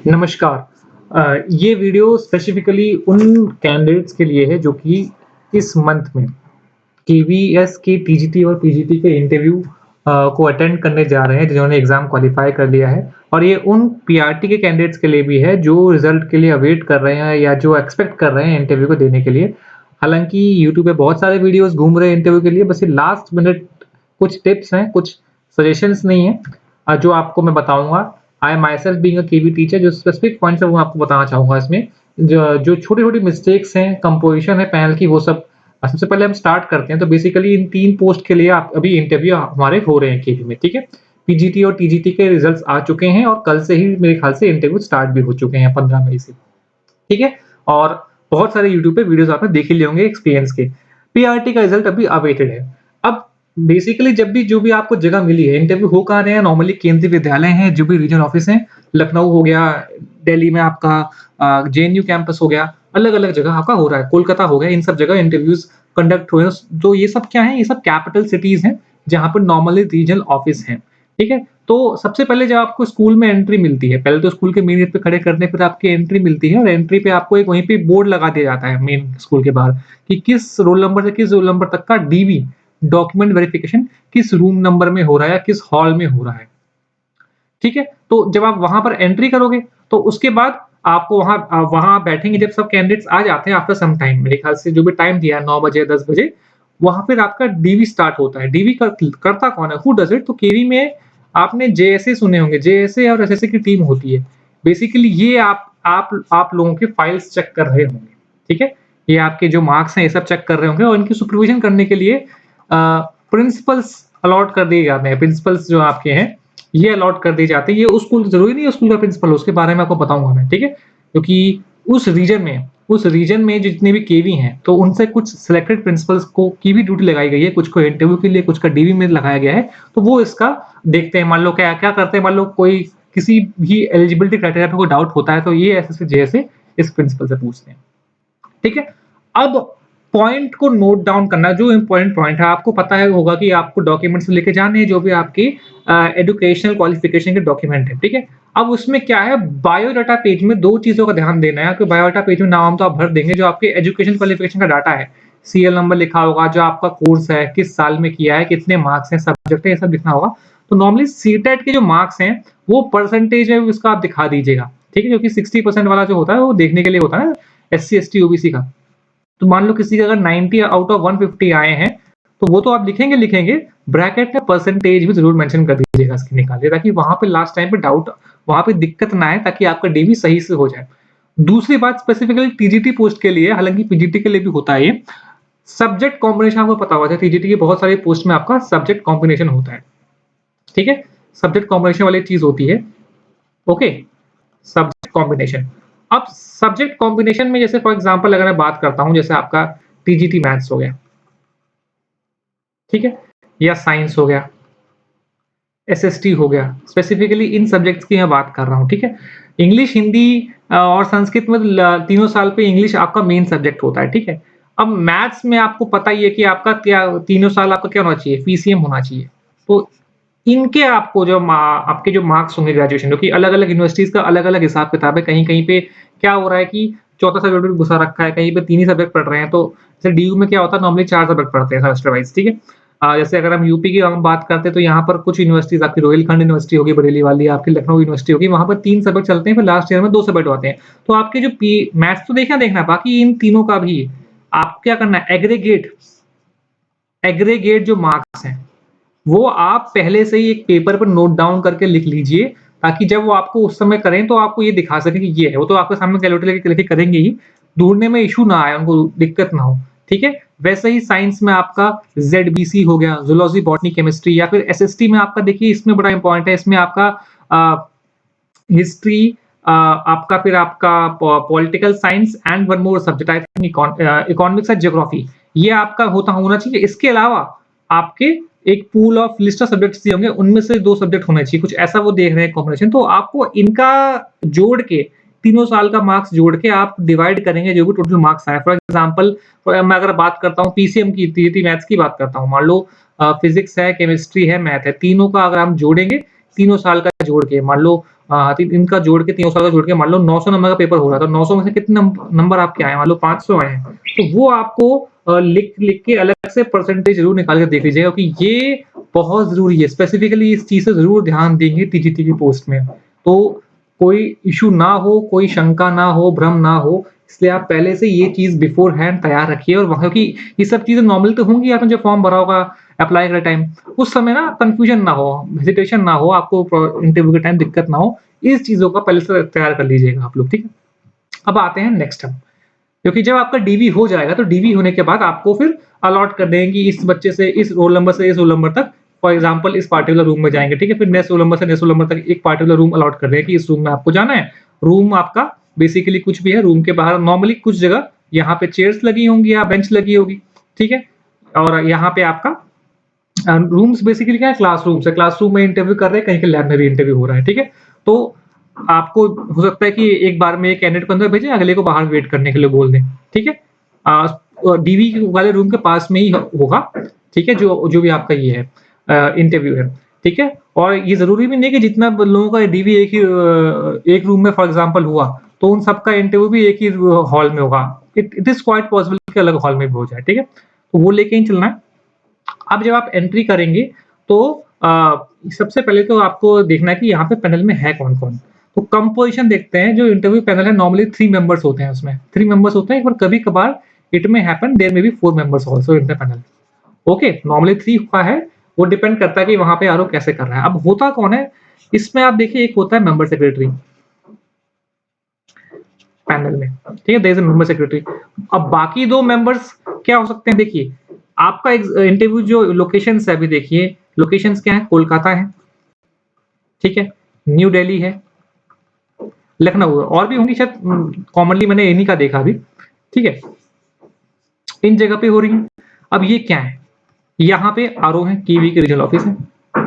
नमस्कार। ये video specifically उन कैंडिडेट्स के लिए है जो कि इस मंथ में केवीएस के टीजीटी और पीजीटी के इंटरव्यू को अटेंड करने जा रहे हैं, जिन्होंने एग्ज़ाम क्वालिफ़ाई कर लिया है। और ये उन पीआरटी के कैंडिडेट्स के लिए भी है जो रिज़ल्ट के लिए अवेट कर रहे हैं या जो एक्सपेक्ट कर रहे हैं इंटरव्यू को देने के लिए। हालाँकि यूट्यूब पे बहुत सारे वीडियोज़ घूम रहे हैं इंटरव्यू के लिए, बस ये लास्ट मिनट कुछ टिप्स हैं, कुछ सजेशंस नहीं हैं, जो आपको मैं बताऊँगा। I myself being a KV teacher, जो स्पेसिफिक पॉइंट्स है वो आपको बताना चाहूँगा इसमें। जो छोटी-छोटी मिस्टेक्स हैं, कंपोज़िशन है पैनल की, वो सब सबसे पहले हम स्टार्ट करते हैं। तो बेसिकली इन 3 पोस्ट के लिए आप अभी इंटरव्यू हमारे हो रहे हैं केवी में, ठीक है? पीजीटी और टीजीटी के रिजल्ट्स आ चुके हैं और कल से ही मेरे ख्याल से इंटरव्यू स्टार्ट भी हो चुके हैं 15 मई से, ठीक है? और बहुत सारे यूट्यूब पे वीडियोज़ आपने देख ही लिए होंगे एक्सपीरियंस के। पीआरटी का रिजल्ट अभी अवेटेड है। अब बेसिकली जब भी जो भी आपको जगह मिली है, इंटरव्यू हो कहाँ रहे हैं, नॉर्मली केंद्रीय विद्यालय हैं, जो भी रीजनल ऑफिस हैं, लखनऊ हो गया, दिल्ली में आपका जेएनयू कैंपस हो गया, अलग-अलग जगह आपका हो रहा है, कोलकाता हो गया, इन सब जगह इंटरव्यूज़ कंडक्ट हुए हैं। तो ये सब क्या है? ये सब कैपिटल सिटीज़ हैं, जहाँ पर नॉर्मली रीजनल ऑफिस हैं, ठीक है? तो सबसे पहले जब आपको स्कूल में एंट्री मिलती है, पहले तो स्कूल के मेन गेट पे खड़े करने पर आपकी एंट्री मिलती है और एंट्री पे आपको एक वहीं पे बोर्ड लगा दिया जाता है मेन स्कूल के बाहर कि किस रोल नंबर से किस रोल नंबर तक का डीवी, डॉक्यूमेंट वेरिफिकेशन, किस रूम नंबर में हो रहा है या किस हॉल में हो रहा है, ठीक है? तो जब आप वहाँ पर एंट्री करोगे, तो उसके बाद आपको वहाँ बैठेंगे जब सब कैंडिडेट्स आ जाते हैं आफ्टर सम टाइम, मेरे ख्याल से जो भी टाइम दिया है 9 बजे, 10 बजे, वहाँ फिर आपका डीवी स्टार्ट होता है। डीवी करता कौन है? हू डज़ इट? तो केवी में आपने जेएसए सुने होंगे, जेएसए और एसएससी की टीम होती है। बेसिकली ये आप लोगों के फाइल्स चेक कर रहे होंगे, ठीक है? ये आपके जो मार्क्स हैं, ये सब चेक कर रहे होंगे और इनकी सुपरविज़न करने के लिए प्रिंसिपल्स अलॉट कर दिए जाते हैं। प्रिंसिपल्स जो आपके हैं, ये अलॉट कर दिए जाते हैं। ये उस स्कूल ज़रूरी नहीं है उस स्कूल का प्रिंसिपल हो, उसके बारे में आपको बताऊँगा मैं, ठीक है? क्योंकि उस रीजन में जितने भी केवी हैं, तो उनसे कुछ सिलेक्टेड प्रिंसिपल्स को की भी ड्यूटी लगाई गई है, कुछ को इंटरव्यू के लिए, कुछ का डीवी में लगाया गया है। तो वो इसका देखते हैं, मान लो क्या क्या करते हैं, मान लो कोई किसी भी एलिजिबिलिटी क्राइटेरिया पे कोई डाउट होता है, तो ये एसएससी, जेएसए इस प्रिंसिपल से पूछते हैं। ठीक है? अब पॉइंट को नोट डाउन करना, जो इम्पोर्टेंट पॉइंट है, आपको पता है होगा कि आपको डॉक्यूमेंट्स लेके जाने हैं, जो भी आपकी एजुकेशनल क्वालिफिकेशन के डॉक्यूमेंट है, ठीक है? अब उसमें क्या है, बायोडाटा पेज में 2 चीज़ों का ध्यान देना है कि बायोडाटा पेज में नाम तो आप भर देंगे, जो आपके एजुकेशन क्वालिफिकेशन का डाटा है, सीरियल नंबर लिखा होगा, जो आपका कोर्स है, किस साल में किया है, कितने मार्क्स हैं, सब्जेक्ट है, ये सब लिखना होगा। तो नॉर्मली सीटेट के जो मार्क्स हैं, वो परसेंटेज है, उसका आप दिखा दीजिएगा, ठीक है? क्योंकि 60% वाला जो होता है, वो देखने के लिए होता है एससी, एसटी, ओबीसी का। तो मान लो किसी के अगर 90 आउट ऑफ 150 आए हैं, तो वो तो आप लिखेंगे, ब्रैकेट में परसेंटेज भी ज़रूर मेंशन कर दीजिएगा इसकी निकाल के, ताकि वहाँ पे लास्ट टाइम पे डाउट, वहाँ पे दिक्कत ना आए, ताकि आपका डीवी सही से हो जाए। दूसरी बात स्पेसिफिकली टीजीटी पोस्ट के लिए, हालाँकि पीजीटी के लिए भी होता है ये, सब्जेक्ट कॉम्बिनेशन आपको पता होगा, टीजीटी की बहुत सारी पोस्ट में आपका सब्जेक्ट कॉम्बिनेशन होता है, ठीक है? सब्जेक्ट कॉम्बिनेशन वाली चीज़ होती है, ओके? Subject combination. अब सब्जेक्ट कॉम्बिनेशन में जैसे फॉर एग्ज़ाम्पल अगर मैं बात करता हूँ, जैसे आपका टीजीटी मैथ्स हो गया, ठीक है? या साइंस हो गया, एसएसटी हो गया, स्पेसिफिकली इन सब्जेक्ट्स की मैं बात कर रहा हूँ, ठीक है? इंग्लिश, हिंदी और संस्कृत में तीनों साल पे इंग्लिश आपका मेन सब्जेक्ट होता है, ठीक है? अब मैथ्स में आपको पता ही है कि आपका क्या तीनों साल आपका क्या होना चाहिए, पीसीएम होना चाहिए। तो इनके आपको जो आपके जो मार्क्स होंगे ग्रेजुएशन, क्योंकि अलग-अलग यूनिवर्सिटीज़ का अलग-अलग हिसाब-किताब है। कहीं-कहीं पे क्या हो रहा है कि चौथा सब्जेक्ट भी घुसा रखा है, कहीं पे 3 ही सब्जेक्ट पढ़ रहे हैं। तो जैसे डीयू में क्या होता है, नॉर्मली 4 सब्जेक्ट पढ़ते हैं सेमेस्टर वाइज़, ठीक है? जैसे अगर हम यूपी की हम बात करते हैं, तो यहाँ पर कुछ यूनिवर्सिटीज़, आपकी रोहिलखंड यूनिवर्सिटी होगी बरेली वाली, आपकी लखनऊ यूनिवर्सिटी होगी, वहाँ पर 3 सब्जेक्ट चलते हैं, फिर लास्ट ईयर में 2 सब्जेक्ट होते हैं। तो आपके जो पी मैथ्स तो देखना, बाकी इन तीनों का भी आपको क्या करना है, एग्रीगेट एग्रीगेट जो मार्क्स हैं, वो आप पहले से ही एक पेपर पर नोट डाउन करके लिख लीजिए, ताकि जब वो आपको उस समय करें, तो आपको ये दिखा सकें कि ये है। वो तो आपके सामने कैलकुलेटर लेके करेंगे ही, ढूँढने में इश्यू ना आए, उनको दिक्कत ना हो, ठीक है? वैसे ही साइंस में आपका ज़ेडबीसी हो गया, ज़ूलॉजी, बॉटनी, केमिस्ट्री, या फिर एसएसटी में आपका देखिए, इसमें बड़ा इम्पोर्टेंट है, इसमें आपका अ, हिस्ट्री, आपका फिर आपका political science and one more subject, I think economics and geography, ये आपका होना चाहिए। इसके अलावा आपके एक pool of list of subjects दिए होंगे, उनमें से 2 सब्जेक्ट होने चाहिए, कुछ ऐसा वो देख रहे हैं कॉम्बिनेशन। तो आपको इनका जोड़ के, तीनों साल का मार्क्स जोड़ के आप डिवाइड करेंगे, जो भी टोटल मार्क्स आए। फॉर एग्जांपल मैं अगर बात करता हूँ पीसीएम की, टीजीटी मैथ्स की बात करता हूँ, मान लो फिजिक्स है, केमिस्ट्री है, मैथ है, तीनों का अगर हम जोड़ेंगे, तीनों साल का जोड़ के मान लो इनका जोड़ के तीनों साल का जोड़ के मान लो 900 नंबर का पेपर हो रहा है, तो 900 में से कितने नंबर आपके आए? मान लो 500 आए हैं, तो वो आपको लिख के अलग से परसेंटेज ज़रूर निकाल के देख लीजिएगा, क्योंकि ये बहुत ज़रूरी है। स्पेसिफिकली इस चीज़ से ज़रूर ध्यान देंगे टीजीटी की पोस्ट में। तो कोई इश्यू ना हो, कोई शंका ना हो, भ्रम ना हो, इसलिए आप पहले से ये चीज़ बिफ़ोर हैंड तैयार रखिए और वहाँ की ये सब चीज़ें नॉर्मल तो होंगी, आपने जो फॉर्म भरा होगा अप्लाई करे टाइम, उस समय ना कन्फ्यूजन ना हो, हेजिटेशन ना हो, आपको इंटरव्यू के टाइम दिक्कत ना हो, इस चीज़ों का पहले से तैयार कर लीजिएगा आप लोग, ठीक है? अब आते हैं नेक्स्ट हम, क्योंकि जब आपका डीवी हो जाएगा, तो डीवी होने के बाद आपको फिर अलॉट कर देंगे कि इस बच्चे से इस रोल नंबर से इस रोल नंबर तक फॉर एग्जांपल इस पार्टिकुलर रूम में जाएँगे, ठीक है? फिर नेक्स्ट रोल नंबर से नेक्स्ट रोल नंबर तक एक पार्टिकुलर रूम अलॉट कर देंगे कि इस रूम में आपको जाना है। रूम आपका बेसिकली कुछ भी है, रूम के बाहर नॉर्मली कुछ जगह यहाँ पे चेयर्स लगी होंगी या बेंच लगी होगी, ठीक है? और यहाँ पे आपका रूम्स बेसिकली क्या है? क्लासरूम्स है। क्लासरूम में इंटरव्यू कर रहे हैं, कहीं के लैब में भी इंटरव्यू हो रहा है, ठीक है? तो आपको हो सकता है कि एक बार में एक कैंडिडेट को अंदर भेजें, अगले को बाहर वेट करने के लिए बोल दें, ठीक है? डीवी वाले रूम के पास में ही होगा, ठीक है? जो जो भी आपका ये है इंटरव्यू है, ठीक है? और ये ज़रूरी भी नहीं है कि जितना लोगों का डीवी एक रूम में फॉर एग्जांपल हुआ, तो उन सबका इंटरव्यू भी एक ही हॉल में होगा। It it is quite possible कि अलग हॉल में भी हो जाए, ठीक है? तो वो लेके ही चलना है। अब जब आप एंट्री करेंगे तो सबसे पहले तो आपको देखना है कि यहाँ पे पैनल में है कौन-कौन। तो कंपोज़िशन देखते हैं, जो इंटरव्यू पैनल है नॉर्मली 3 मेंबर्स होते हैं उसमें, 3 मेंबर्स होते हैं, एक बार कभी-कभार it may happen there may be 4 members also in the panel. Okay, normally 3 का है, वो डिपेंड करता है कि वहाँ पे आरओ कैसे कर रहा है। अब होता कौन है, इसमें आप देखिए एक होता है मेंबर सेक्रेटरी पैनल में, ठीक है? There is a member secretary. अब बाकी 2 मेंबर्स क्या हो सकते हैं देखिए, आपका एक इंटरव्यू जो लोकेशंस है अभी देखिए, लोकेशंस क्या है? कोलकाता है, ठीक है? न्यू दिल्ली है, लखनऊ है और भी होंगी शायद कॉमनली मैंने इन्हीं का देखा अभी, ठीक है? इन जगह पे हो रही है। अब ये क्या है? यहाँ पे आरओ है, कीवी के रीजनल ऑफिस है,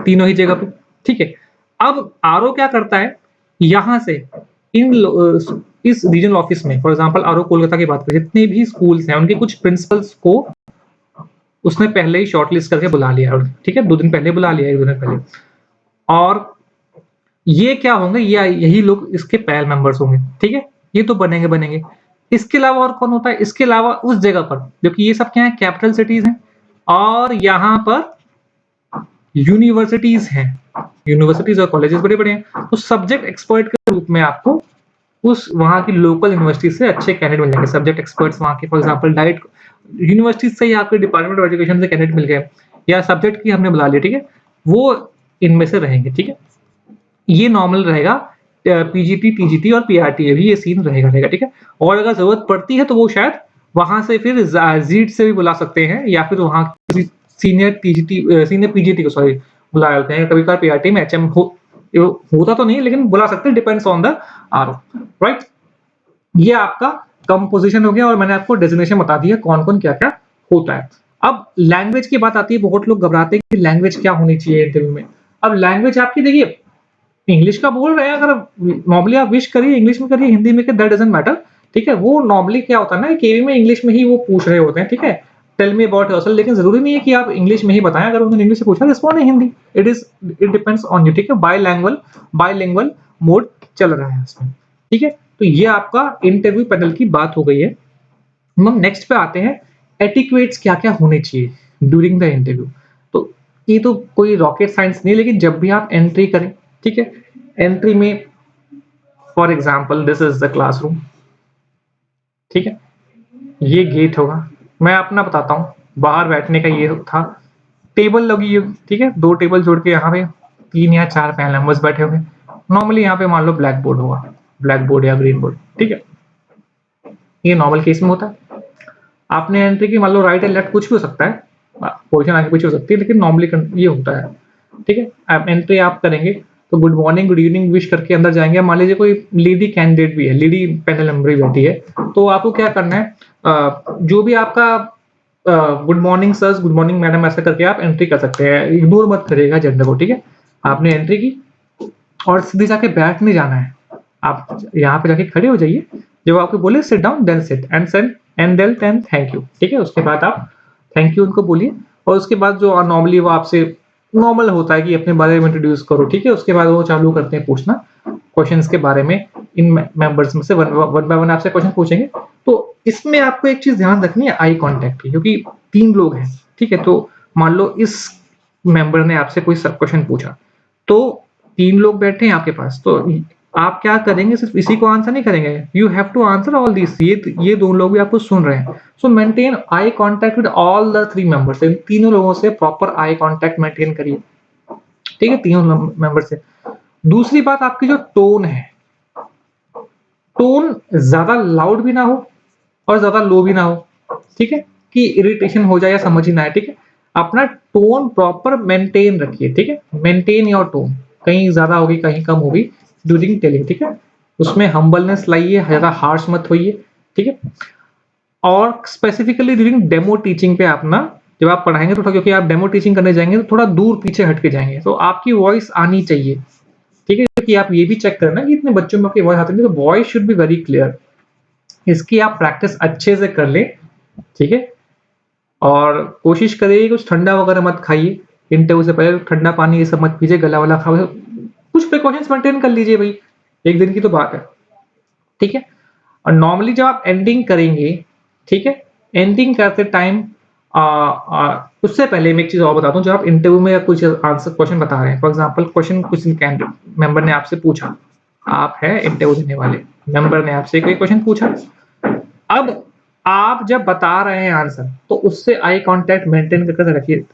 तीनों ही जगह पे, ठीक है? अब आरओ क्या करता है, यहाँ से इस रीजनल ऑफिस में फॉर एग्जांपल आरओ कोलकाता की बात करें, जितने भी स्कूल्स हैं, उनके कुछ प्रिंसिपल्स को उसने पहले ही शॉर्टलिस्ट करके बुला लिया है, ठीक है? 2 दिन पहले बुला लिया है, 1 दिन पहले। और ये क्या होंगे, ये यही लोग इसके पैनल मेंबर्स होंगे, ठीक है? ये तो बनेंगे। इसके अलावा और कौन होता है? इसके अलावा उस जगह पर, क्योंकि ये सब क्या है? कैपिटल सिटीज़ हैं और यहाँ पर यूनिवर्सिटीज़ हैं। यूनिवर्सिटीज़ और कॉलेजेस बड़े-बड़े हैं। तो सब्जेक्ट एक्सपर्ट के रूप में आपको उस वहाँ की लोकल यूनिवर्सिटी से अच्छे कैंडिडेट मिल जाएँगे। सब्जेक्ट एक्सपर्ट्स वहाँ के फॉर एग्जांपल डायरेक्ट यूनिवर्सिटी से ही आपके डिपार्टमेंट ऑफ एजुकेशन से कैंडिडेट मिल गए या सब्जेक्ट की हमने बुला लिया, ठीक है? वो इनमें से रहेंगे, ठीक है? ये नॉर्मल रहेगा पीजीटी, टीजीटी और पीआरटी भी ये सीन रहेगा, ठीक है? और अगर ज़रूरत पड़ती है तो वो शायद वहाँ से फिर ज़ीट से भी बुला सकते हैं या फिर वहाँ किसी सीनियर पीजीटी को सॉरी बुला लेते हैं। कभी-कभार पीआरटी में एचएम होता तो नहीं है लेकिन बुला सकते हैं, depends on the RO, right? ये आपका कंपोज़िशन हो गया और मैंने आपको डेज़िग्नेशन बता दिया कौन-कौन, क्या-क्या होता है। अब लैंग्वेज की बात आती है, बहुत लोग घबराते हैं कि लैंग्वेज क्या होनी चाहिए इंटरव्यू में। अब लैंग्वेज आपकी देखिए इंग्लिश का बोल रहे हैं, अगर नॉर्मली आप विश करिए इंग्लिश में करिए, हिंदी में करिए, दैट डज़न्ट मैटर, ठीक है? वो नॉर्मली क्या होता है ना, केवी में इंग्लिश में ही वो पूछ रहे होते हैं, ठीक है? टेल मी अबाउट योरसेल्फ, लेकिन ज़रूरी नहीं है कि आप इंग्लिश में ही बताएँ, अगर उन्होंने इंग्लिश से पूछा respond in Hindi. It depends on you, ठीक है? बाइलिंगुअल मोड चल रहा है इसमें, ठीक है? तो ये आपका इंटरव्यू पैनल की बात हो गई है। हम नेक्स्ट पे आते हैं, एटिक्वेट्स क्या-क्या होने चाहिए ड्यूरिंग द इंटरव्यू। तो ये तो कोई रॉकेट साइंस नहीं है, लेकिन जब भी आप एंट्री करें, ठीक है? एंट्री में for example this is the classroom, ठीक है? ये गेट होगा। मैं अपना बताता हूँ, बाहर बैठने का ये था, टेबल लगी है, ठीक है? 2 टेबल जोड़ के यहाँ पे 3 या 4 पैनल मेंबर्स बैठे होंगे। नॉर्मली यहाँ पे मान लो ब्लैक बोर्ड होगा, ब्लैक बोर्ड या ग्रीन बोर्ड, ठीक है? ये नॉर्मल केस में होता है। आपने एंट्री की, मान लो राइट या लेफ्ट कुछ भी हो सकता है, पोजीशन आगे पीछे हो सकती है, लेकिन नॉर्मली ये होता है, ठीक है? आप एंट्री आप करेंगे तो good morning, good evening wish करके अंदर जाएँगे। मान लीजिए कोई लेडी कैंडिडेट भी है, लेडी पैनल मेंबर भी बैठी है, तो आपको क्या करना है, जो भी आपका good morning sir, good morning madam ऐसा करके आप एंट्री कर सकते हैं। इग्नोर मत करिएगा जेंडर को, ठीक है? आपने एंट्री की और सीधे जाके बैठ नहीं जाना है। आप यहाँ पे जाके खड़े हो जाइए, जब आपको बोले sit down then sit and then thank you, ठीक है? उसके बाद आप थैंक यू उनको बोलिए और उसके बाद जो नॉर्मली वो आपसे नॉर्मल होता है कि अपने बारे में इंट्रोड्यूस करो, ठीक है? उसके बाद वो चालू करते हैं पूछना क्वेश्चंस के बारे में। इन मेंबर्स में से वन बाय वन आपसे क्वेश्चन पूछेंगे। तो इसमें आपको एक चीज ध्यान रखनी है आई कांटेक्ट की, क्योंकि 3 लोग हैं, ठीक है? तो मान लो इस मेंबर ने आपसे कोई सब क्वेश्चन पूछा, तो 3 लोग बैठे हैं आपके पास, तो आप क्या करेंगे? सिर्फ इसी को आंसर नहीं करेंगे, you have to answer all this. ये 2 लोग भी आपको सुन रहे हैं। So maintain eye contact with all the 3 members. इन तीनों लोगों से प्रॉपर आई कांटेक्ट मेंटेन करिए, ठीक है? तीनों मेंबर से। दूसरी बात, आपकी जो टोन है, टोन ज्यादा लाउड भी ना हो और ज्यादा लो भी ना हो, ठीक है? कि इरिटेशन हो जाए या समझ ही ना आए, ठीक है? अपना टोन प्रॉपर मेंटेन रखिए, ठीक है? Maintain your tone. कहीं ज्यादा होगी, कहीं कम होगी ड्यूरिंग टेलिंग, ठीक है? उसमें हम्बलनेस लाइए, ज्यादा हार्श मत होइए, ठीक है? और स्पेसिफिकली ड्यूरिंग डेमो टीचिंग पे आप ना, जब आप पढ़ाएंगे तो क्योंकि आप डेमो टीचिंग करने जाएंगे तो थोड़ा दूर पीछे हट के जाएंगे, तो आपकी वॉइस आनी चाहिए, ठीक है? कि आप ये भी चेक करना कि इतने बच्चों में आपकी वॉइस आती है, तो voice should be very clear. इसकी आप प्रैक्टिस अच्छे से कर लें, ठीक है? और कोशिश करिए कुछ ठंडा वगैरह मत खाइए, इंटरव्यू से पहले ठंडा पानी ये सब मत पीजिए, गला वाला खाओ, कुछ प्रिकॉशंस मेंटेन कर लीजिए भाई, एक दिन की तो बात है, ठीक है? और नॉर्मली जब आप एंडिंग करेंगे, ठीक है? एंडिंग करते टाइम उससे पहले मैं एक चीज और बताता हूँ। जब आप इंटरव्यू में कुछ आंसर क्वेश्चन बता रहे हैं, फॉर एग्जांपल क्वेश्चन कुछ कैंडिडेट मेंबर ने आपसे पूछा, आप है इंटरव्यू देने वाले, मेंबर ने आपसे कोई क्वेश्चन पूछा, अब आप जब बता रहे हैं आंसर, तो उससे आई कांटेक्ट मेंटेन करके रखिए,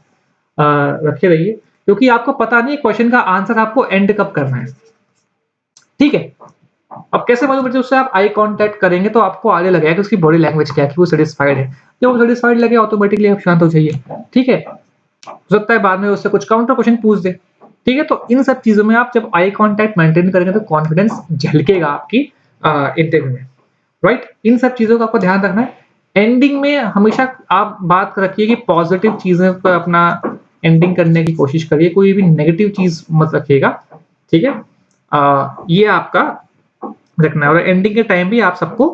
रखे रहिए, क्योंकि आपको पता नहीं क्वेश्चन का आंसर आपको एंड कब करना है, ठीक है? अब कैसे मालूम पड़ता है? उससे आप आई कांटेक्ट करेंगे तो आपको आगे लगेगा कि उसकी बॉडी लैंग्वेज क्या है, कि वो सैटिस्फाइड है। जब वो सैटिस्फाइड लगे ऑटोमेटिकली आप शांत हो जाइए, ठीक है? हो सकता है बाद में उससे कुछ काउंटर क्वेश्चन पूछ दे, ठीक है? तो इन सब चीजों में आप जब आई कांटेक्ट मेंटेन करेंगे तो कॉन्फिडेंस झलकेगा आपकी इंटरव्यू में, राइट? इन सब चीजों का आपको ध्यान रखना है। एंडिंग में हमेशा आप बात रखिए कि पॉजिटिव चीजें पर अपना एंडिंग करने की कोशिश करिए, कोई भी नेगेटिव चीज मत रखिएगा, ठीक है? ये आपका रखना है। और एंडिंग के टाइम भी आप सबको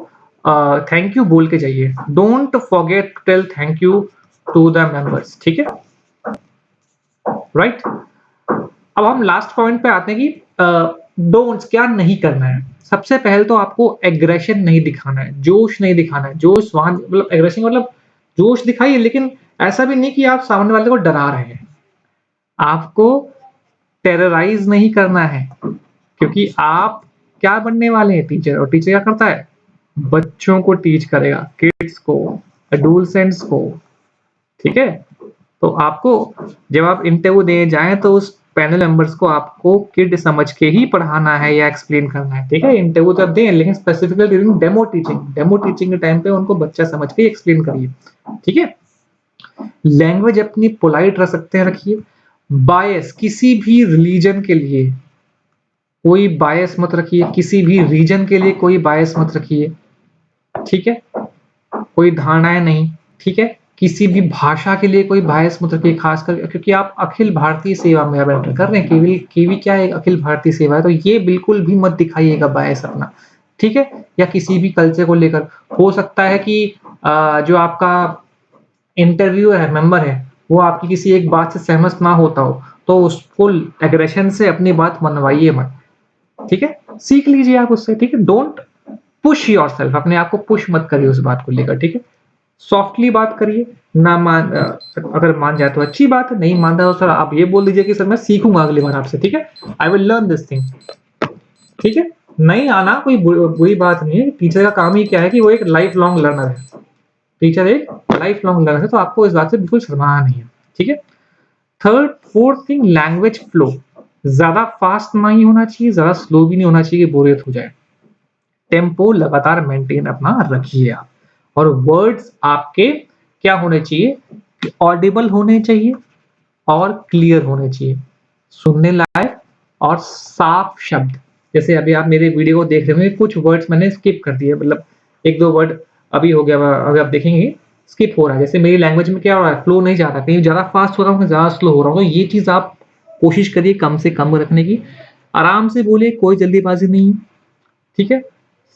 थैंक यू बोल के जाइए। Don't forget to tell thank you to the members, ठीक है? राइट? अब हम लास्ट पॉइंट पे आते हैं कि डोंट्स क्या नहीं करना है। सबसे पहले तो आपको एग्रेशन नहीं दिखाना है, जोश नहीं दिखाना है। जोश वहां मतलब एग्रेशन मतलब जोश दिखाइए, लेकिन ऐसा भी नहीं कि आप सामने वाले को डरा रहे हैं। आपको टेरराइज नहीं करना है, क्योंकि आप क्या बनने वाले हैं? टीचर। और टीचर क्या करता है? बच्चों को टीच करेगा, किड्स को, एडोलसेंट्स को, ठीक है? तो आपको जब आप इंटरव्यू देने जाएं तो उस पैनल मेंबर्स को आपको किड समझ के ही पढ़ाना है या एक्सप्लेन करना है, ठीक है? इंटरव्यू तो आप दें, लेकिन स्पेसिफिकली ड्यूरिंग डेमो टीचिंग के टाइम पे उनको बच्चा समझ के एक्सप्लेन करिए, ठीक है? लैंग्वेज अपनी पोलाइट रख सकते हैं, रखिए। बायस किसी भी रिलीजन के लिए कोई बायस मत रखिए, किसी भी रीजन के लिए कोई बायस मत रखिए, ठीक है? कोई धारणाएं नहीं, ठीक है? किसी भी भाषा के लिए कोई बायस मत रखिए, खासकर क्योंकि आप अखिल भारतीय सेवा में अब एंटर कर रहे हैं। केवी केवी क्या है? अखिल भारतीय सेवा है, तो ये बिल्कुल भी मत दिखाइएगा बायस अपना, ठीक है? या किसी भी कल्चर को लेकर। हो सकता है कि जो आपका इंटरव्यूअर है, मेंबर है, वो आपकी किसी एक बात से सहमत ना होता हो, तो उस फुल एग्रेशन से अपनी बात मनवाइए मत, ठीक है? सीख लीजिए आप उससे, ठीक है? डोंट पुश योरसेल्फ, अपने आप को पुश मत करिए उस बात को लेकर, ठीक है? सॉफ्टली बात करिए। ना अगर मान जाए तो अच्छी बात है, नहीं मानता तो सर आप ये बोल दीजिए कि सर मैं सीखूंगा अगली बार आपसे, ठीक है? I will learn this thing, ठीक है? नहीं आना कोई बुरी बात नहीं है। टीचर का काम ही क्या है कि वो एक लाइफ लॉन्ग लर्नर है। टीचर एक लाइफ लॉन्ग लर्नर है, तो आपको इस बात से बिल्कुल शर्माना नहीं है, ठीक है? Third fourth thing, language flow. ज्यादा फास्ट नहीं होना चाहिए, ज्यादा स्लो भी नहीं होना चाहिए कि बोरियत हो जाए। टेम्पो लगातार मेंटेन अपना रखिए आप। और वर्ड्स आपके क्या होने चाहिए? ऑडिबल होने चाहिए और क्लियर होने चाहिए, सुनने लायक और साफ शब्द। जैसे अभी आप मेरे वीडियो को देख रहे होंगे, कुछ वर्ड्स मैंने स्किप कर दिए, मतलब एक दो वर्ड अभी हो गया, अभी आप देखेंगे स्किप हो रहा है। जैसे मेरी लैंग्वेज में क्या हो रहा है? फ्लो नहीं जा रहा, कहीं ज्यादा फास्ट हो रहा हूँ, कहीं ज्यादा स्लो हो रहा हूँ। तो ये चीज आप कोशिश करिए कम से कम रखने की। आराम से बोलिए, कोई जल्दीबाजी नहीं है, ठीक है?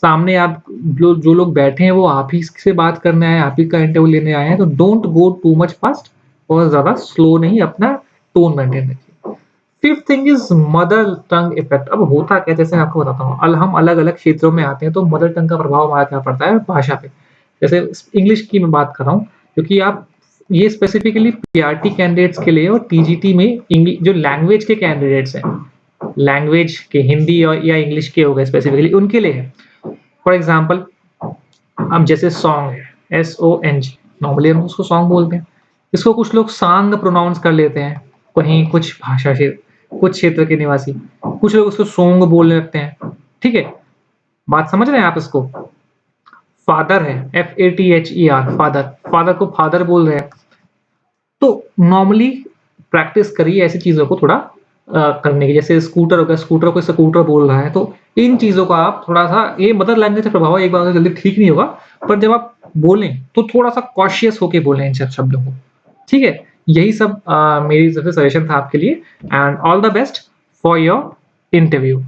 सामने आप जो लोग बैठे हैं वो आप ही से बात करने आए हैं, आप ही का इंटरव्यू लेने आए हैं, तो don't go too much fast और ज्यादा स्लो नहीं, अपना टोन मेंटेन रखिए। Fifth thing is mother tongue effect. अब होता क्या, जैसे मैं आपको बताता हूँ, हम अलग अलग क्षेत्रों में आते हैं तो मदर टंग का प्रभाव हमारा क्या पड़ता है भाषा पे। जैसे इंग्लिश की मैं बात कर रहा हूँ, क्योंकि आप ये स्पेसिफिकली पीआरटी कैंडिडेट्स के लिए और टीजीटी में जो लैंग्वेज के कैंडिडेट्स हैं, लैंग्वेज के हिंदी और या इंग्लिश के हो गए स्पेसिफिकली उनके लिए है। फॉर एग्जाम्पल, अब जैसे सॉन्ग है, SONG, नॉर्मली हम उसको सॉन्ग बोलते हैं, इसको कुछ लोग सांग प्रोनाउंस कर लेते हैं, कहीं कुछ भाषा से कुछ क्षेत्र के निवासी, कुछ लोग उसको सोंग बोलने लगते हैं। ठीक है, बात समझ रहे हैं आप इसको। फादर है, FATHER, फादर, फादर को फादर बोल रहे हैं। तो नॉर्मली प्रैक्टिस करिए ऐसी चीज़ों को थोड़ा करने की। जैसे स्कूटर हो गया, स्कूटर को स्कूटर बोल रहा है, तो इन चीज़ों का आप थोड़ा-सा, ये मदर लैंग्वेज का प्रभाव है, एक बार में जल्दी ठीक नहीं होगा, पर जब आप बोलें, तो थोड़ा-सा कॉशियस होके बोलें इन सब शब्दों को। ठीक है? यही सब मेरी तरफ से सजेशन था आपके लिए, and all the best for your interview.